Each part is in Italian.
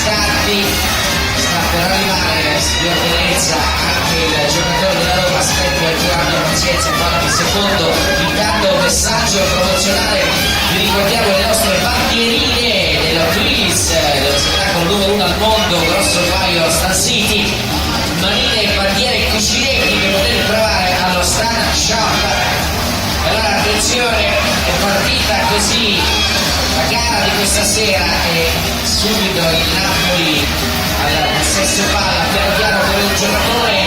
istanti sta per arrivare, signor Venezia, anche il giocatore della Roma. Aspetto e girando pazienza, qualche secondo. Intanto messaggio promozionale, vi ricordiamo le nostre bandierine dell'Autolis, dello spettacolo numero 1 al mondo, grosso paio Star City, manine e bandiere e cuscinetti che potete trovare allo Star Shop. Allora attenzione, è partita così la gara di questa sera e subito il Napoli al possesso palla, piano piano con il giocatore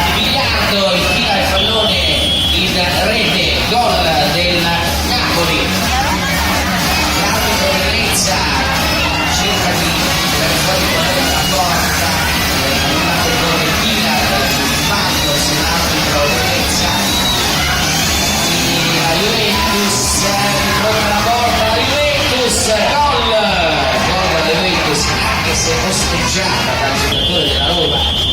di biliardo, infila il pallone in rete, gol del Napoli. L'arbitro Venezia cerca di tirare fuori la porta, annullato il gol del biliardo, il fallo sull'arbitro Venezia. La Juventus ritorna la porta, la Juventus, gol della Juventus, anche se posteggiata dal giocatore della Roma.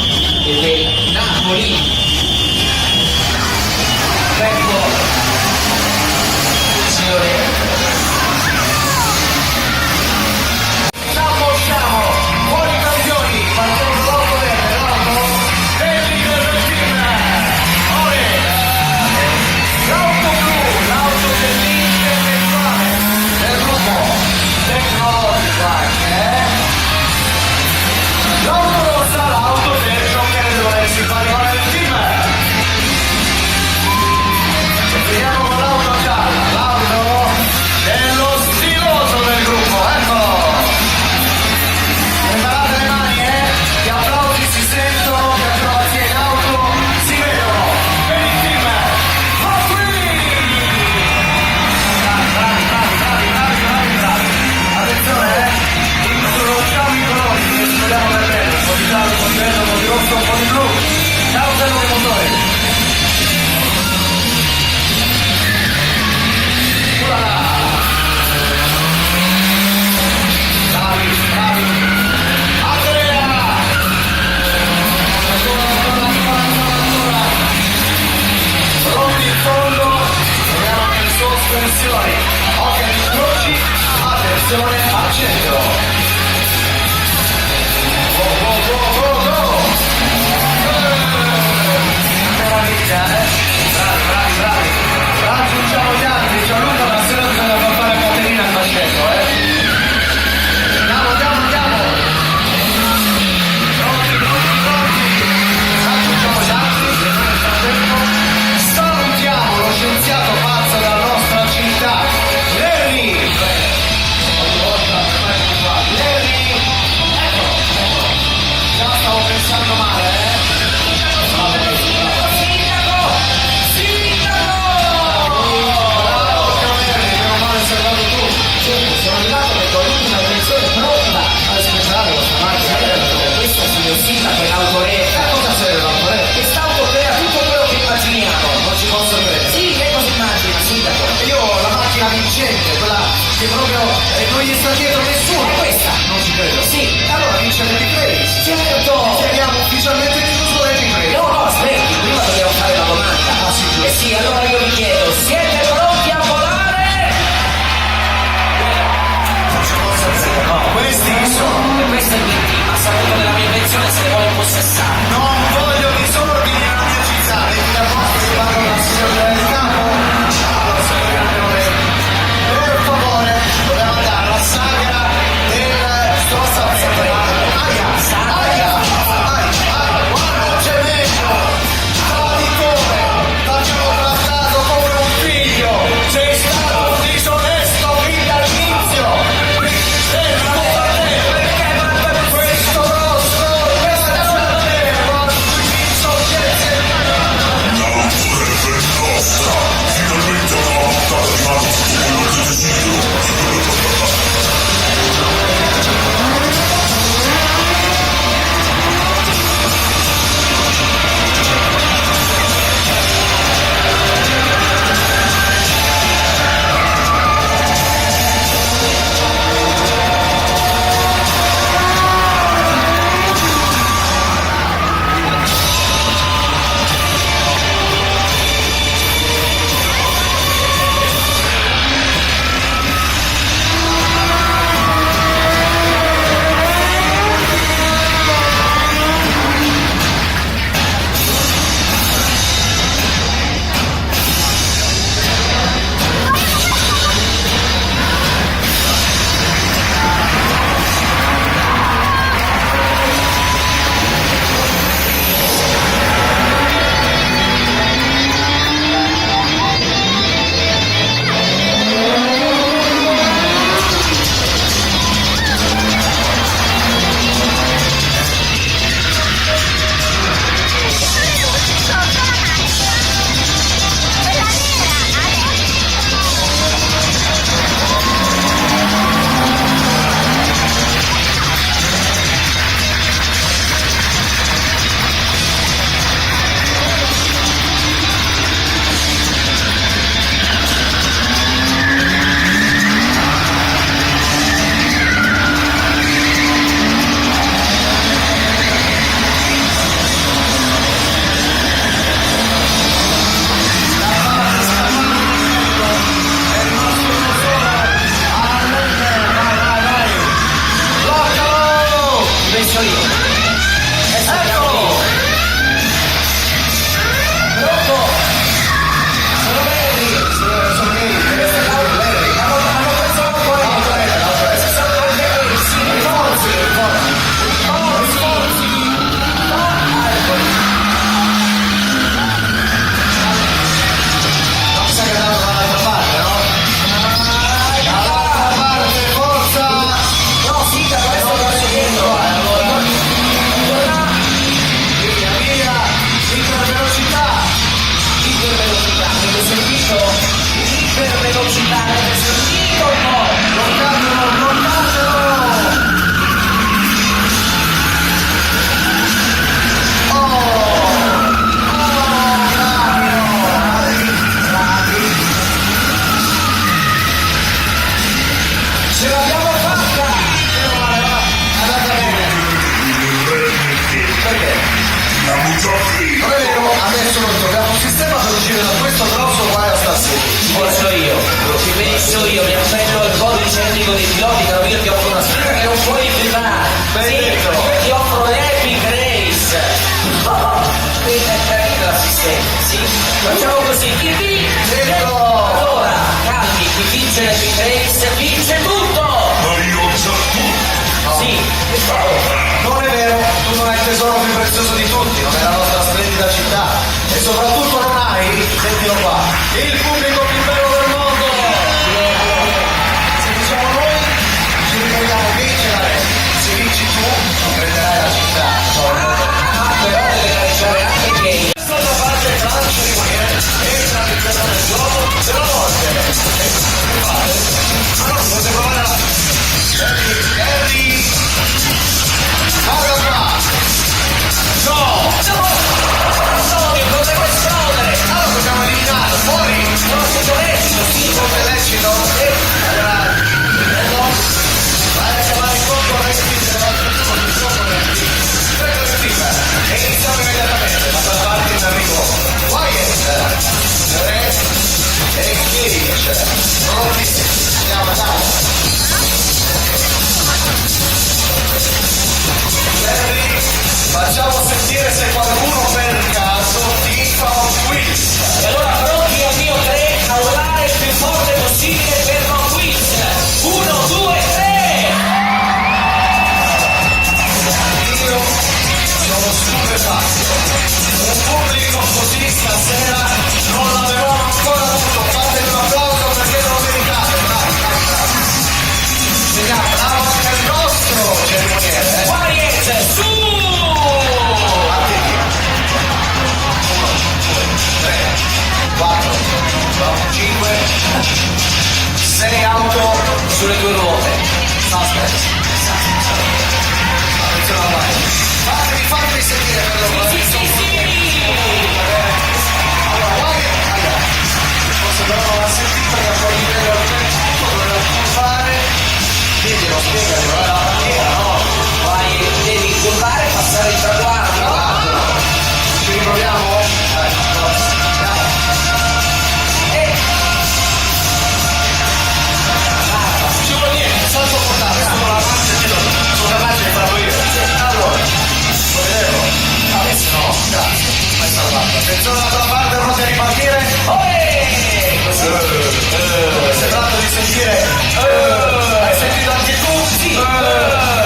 ricordi che io ti offro una sfida che non puoi rifiutare. Sì, io ti offro l'Epic Race. Quindi è carina l'assistente, sì. Facciamo così, chi vince? Allora, calmi, chi vince l'Epic Race vince tutto! Ma io ho già tutto! Sì, Non è vero, tu non hai il tesoro più prezioso di tutti, non è la nostra splendida città. E soprattutto non hai, sentilo qua, il pubblico più bello del mondo! Se diciamo noi, ci ricordiamo vincere. Se vinci tu, prenderai la città. però deve calciare anche Kane. Cosa parte il lancio di Guerriere? Entra all'interno del gioco, se lo volge. Ma no, potete provare la... Harry! Guarda qua! No! No, non devo esplodere! Allora dobbiamo eliminarlo, fuori! Sono stato lecito, sì! Forse lecito? Allora, vai a chiamare il conto a respingere il gioco prego Steve, e iniziamo immediatamente, ma da parte in arrivo Wyatt, Re e Cage, pronti? Andiamo, dai! Harry, facciamo sentire se qualcuno per caso ti fa un quiz. E allora pronti al mio 3 a urlare il più forte possibile per un quiz! 1, 2, 3! Io sono stupefatto. Un pubblico così stasera non l'avevamo ancora avuto. Fatemi un applauso perché non lo meritate. Bravi, bravi, bravi. Vediamo, bravo anche il nostro cerimoniere. Wyatt, su! 4, 5, 6 auto Sulle tue ruote. suspense. Attenzione alla mano. Fatemi sentire per loro. Sì, sì, sì! Allora, guarda, forse però non la sentito perché un po' di livello tutto doveva fare. Diglielo, spiegamelo, la bandiera, no? Vai, devi curvare e passare il traguardo. Ci riproviamo? Ci vuole niente, salto portale, sono la sono capace di farlo io. Allora, lo vedevo? Adesso no, grazie, mi hai salvato. Attenzione dall'altra parte, pronti a ripartire? Si tratta di sentire. Hai sentito anche tu? Sì.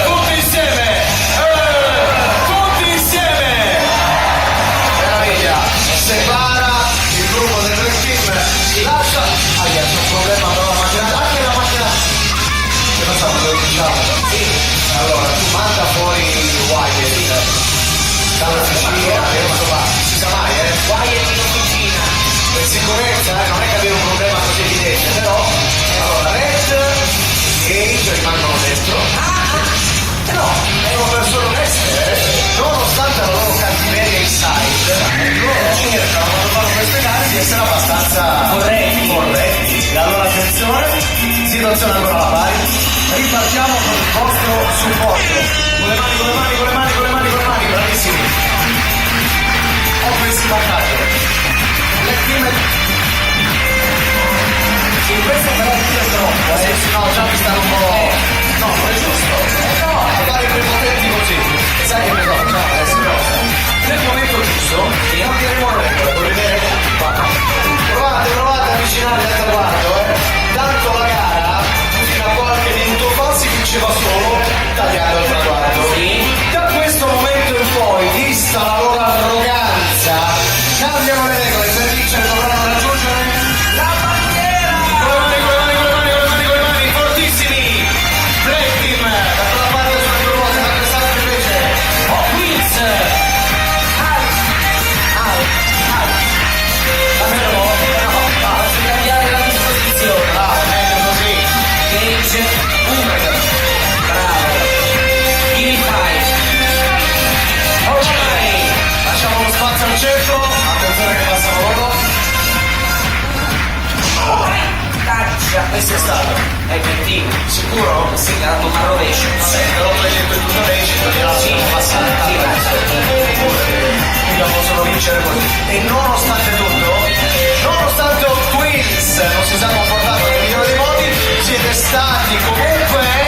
Tutti insieme! Tutti insieme! Meraviglia! Separa il gruppo del Red Team, si lascia. C'è un problema però la macchina. Anche la macchina. Che facciamo? Lo diciamo? Sì. Allora, tu manda fuori Wyatt dalla piscina, che non so va. Si sa mai, Wyatt in officina. per sicurezza, non è che avere un problema così evidente, però allora Red e Cage rimangono dentro. No, sono persone oneste, nonostante la loro cattiveria inside, loro cercano quando fanno queste gare di essere abbastanza corretti. E allora attenzione, situazione ancora alla pari, ripartiamo con il vostro supporto. Con le mani, con le mani, con le mani, con le mani, con le mani, bravissimi. Offensive vantaggio. Le team. Sì, questo però è troppo, sì, no, già mi stanno un po'. No, non è giusto. No, fare prepotenti così. Sai che cosa? No, adesso no. Nel momento giusto, non diremo regole, vuoi vedere? Provate a avvicinarvi al traguardo, tanto la gara, fino a qualche minuto fa si vinceva solo tagliando il traguardo. Sì. Da questo momento in poi, vista la loro arroganza, cambiano le regole, per vincere dovranno raggiungere La bandiera! con le mani, fortissimi! Black Team, da quella parte sulle due ruote, da quest'altra invece. Oh, quiz! Basta cambiare la disposizione. Meglio così. Cage 1. Bravo. Give 5. Alright. Lasciamo lo spazio al centro, attenzione che passano loro. Taccia. Questo è stato. È cattivo. Sicuro? Sì, ha dato una rovescia. Vabbè, però per esempio tutto lecito, di là sono passati. Io possono vincere così. E nonostante tutto, nonostante un quiz non si sia comportato nel migliore dei modi, siete stati comunque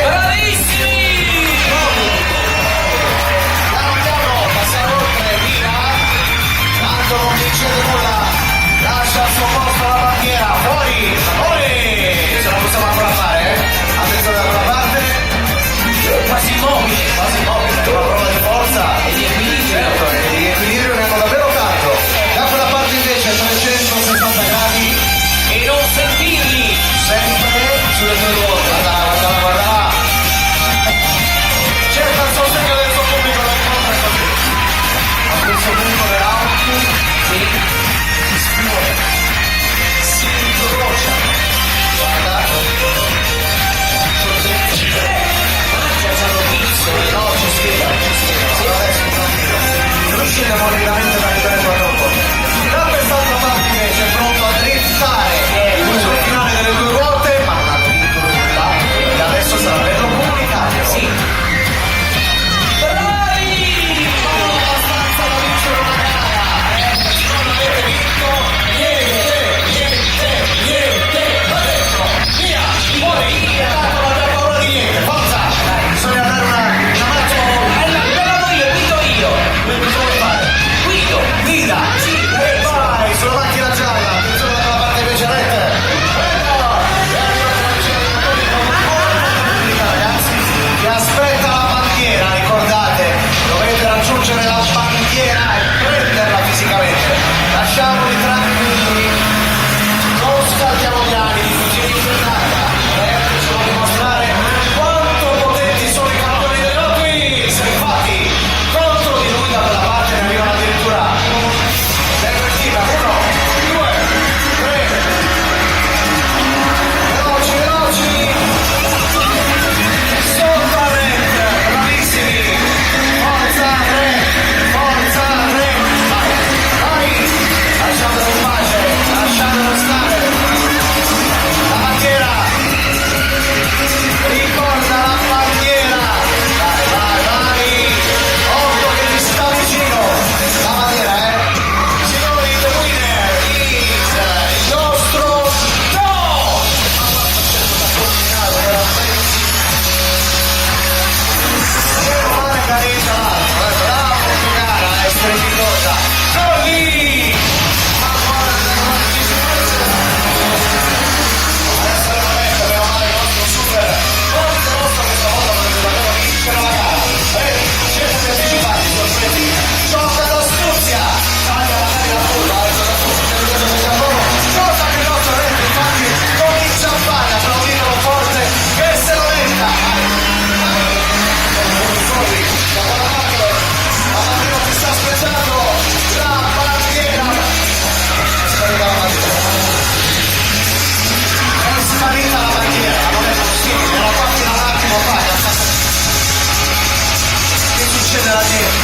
della dietro.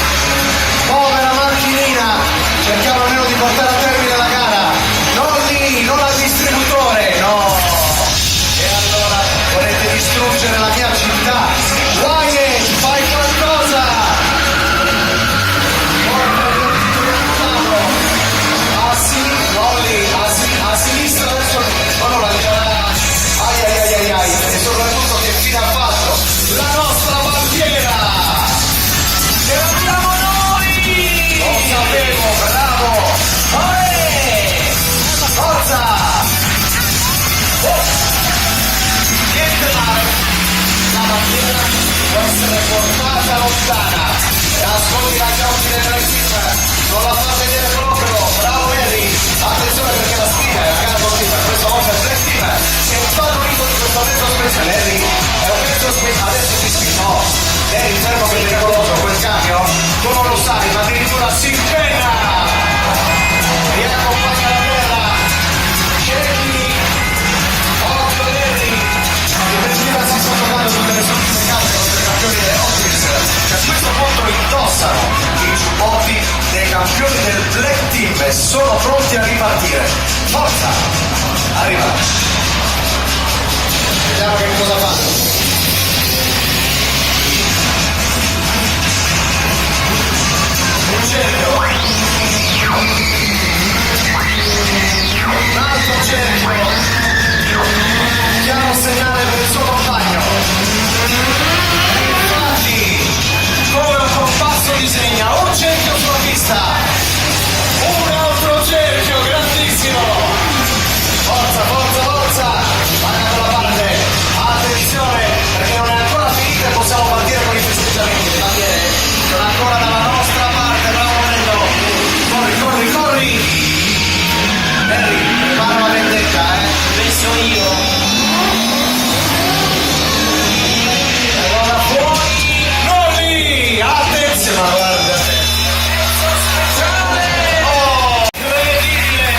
Povera macchinina, cerchiamo almeno di portare a termine la gara. Non lì, non al distributore, no. E allora volete distruggere la mia città? Wyatt, fai qualcosa! A sinistra adesso non la ai e soprattutto che fine ha fatto la nostra bandiera, ce l'abbiamo noi, lo sapevo, bravo, forza, niente male, la bandiera può essere portata lontana e ascolti la giochi del Brexit, non la fa vedere proprio, bravo Harry, attenzione perché la sfida è a caso per questo volta il Black Team che è stato unito di questo mezzo speciale. Harry è un mezzo speciale, adesso ti spiego, no, Harry fermo che è pericoloso quel cambio, tu non lo sai ma addirittura si impegna e accompagna la terra, scegli, occhio Harry, che per prima si sta giocando tutte le sue ultime carte contro i campioni delle Otis che a questo punto indossano i giubbotti dei campioni del Black Team e sono pronti a ripartire. Forza! Arriva! Vediamo che cosa fanno. Un cerchio. Un altro cerchio. Chiaro segnale per il suo compagno. E infatti, come un compasso disegna un cerchio sulla pista. Un altro cerchio grandissimo. Forza, forza, forza. Manca con la parte. Attenzione, perché non è ancora finita e possiamo partire con i festeggiamenti. Le bandiere sono ancora dalla nostra parte, bravo Morello. Corri, corri, corri. Harry, prepara la vendetta, penso io. E allora fuori. Non lì, attenzione, guarda. Speciale. Oh, incredibile.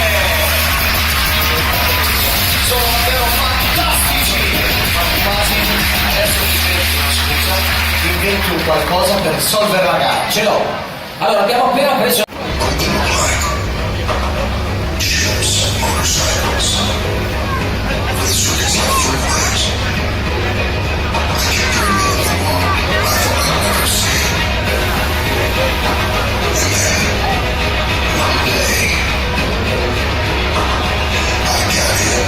Sono davvero fantastici. Quasi, adesso inventi un qualcosa per risolvere la gara. Ce l'ho. Allora, abbiamo appena preso Ships, motorcycles, with suitcase after glass. I can dream of the one I thought I'd never see. And then, one day, I got him.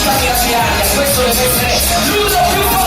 buttarmi la sua aria, questo deve essere l'uso più